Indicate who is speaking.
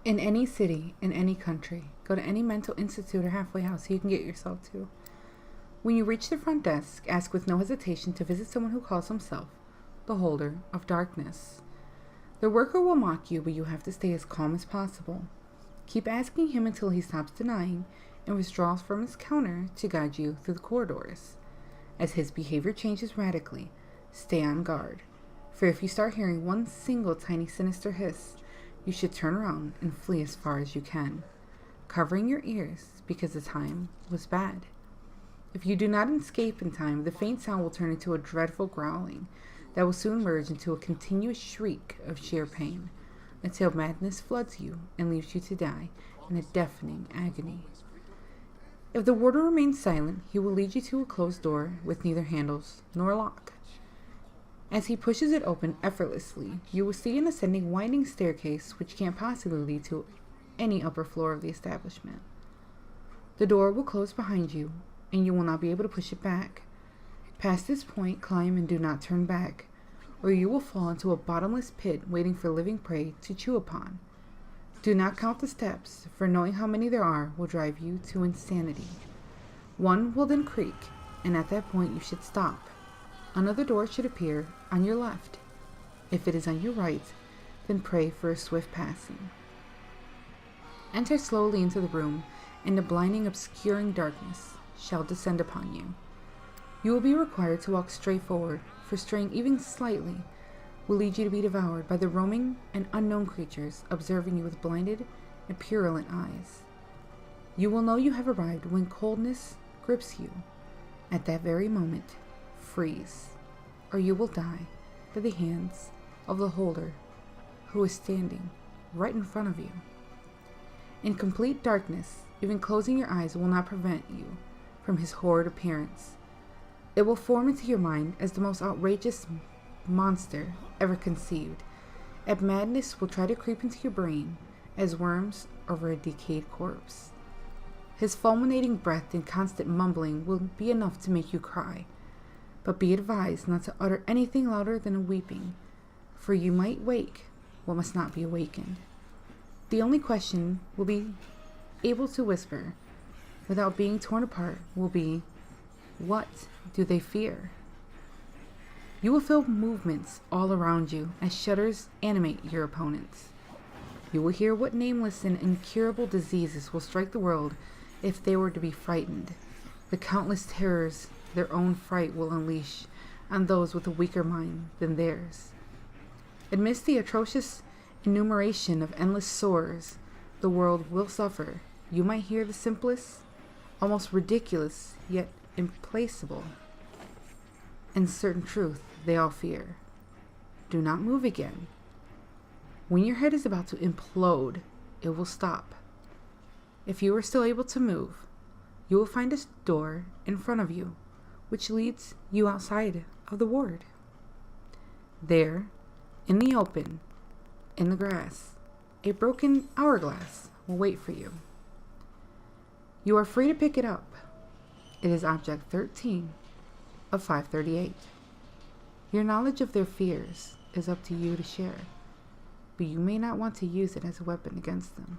Speaker 1: In any city, in any country, go to any mental institute or halfway house you can get yourself to. When you reach the front desk, ask with no hesitation to visit someone who calls himself the Holder of Darkness. The worker will mock you, but you have to stay as calm as possible. Keep asking him until he stops denying and withdraws from his counter to guide you through the corridors. As his behavior changes radically, stay on guard, for if you start hearing one single tiny sinister hiss, you should turn around and flee as far as you can, covering your ears because the time was bad. If you do not escape in time, the faint sound will turn into a dreadful growling that will soon merge into a continuous shriek of sheer pain, until madness floods you and leaves you to die in a deafening agony. If the warder remains silent, he will lead you to a closed door with neither handles nor lock. As he pushes it open effortlessly, you will see an ascending winding staircase which can't possibly lead to any upper floor of the establishment. The door will close behind you, and you will not be able to push it back. Past this point, climb and do not turn back, or you will fall into a bottomless pit waiting for living prey to chew upon. Do not count the steps, for knowing how many there are will drive you to insanity. One will then creak, and at that point you should stop. Another door should appear on your left. If it is on your right, then pray for a swift passing. Enter slowly into the room, and the blinding, obscuring darkness shall descend upon you. You will be required to walk straight forward, for straying even slightly will lead you to be devoured by the roaming and unknown creatures observing you with blinded and purulent eyes. You will know you have arrived when coldness grips you. At that very moment, freeze, or you will die by the hands of the Holder who is standing right in front of you. In complete darkness, even closing your eyes will not prevent you from his horrid appearance. It will form into your mind as the most outrageous monster ever conceived, and madness will try to creep into your brain as worms over a decayed corpse. His fulminating breath and constant mumbling will be enough to make you cry, but be advised not to utter anything louder than a weeping, for you might wake what must not be awakened. The only question will be able to whisper, without being torn apart, will be, what do they fear? You will feel movements all around you as shudders animate your opponents. You will hear what nameless and incurable diseases will strike the world if they were to be frightened, the countless terrors their own fright will unleash on those with a weaker mind than theirs. Amidst the atrocious enumeration of endless sores the world will suffer, you might hear the simplest, almost ridiculous, yet implacable and certain truth they all fear. Do not move again. When your head is about to implode, it will stop. If you are still able to move, you will find a door in front of you, which leads you outside of the ward. There, in the open, in the grass, a broken hourglass will wait for you. You are free to pick it up. It is object 13 of 538. Your knowledge of their fears is up to you to share, but you may not want to use it as a weapon against them.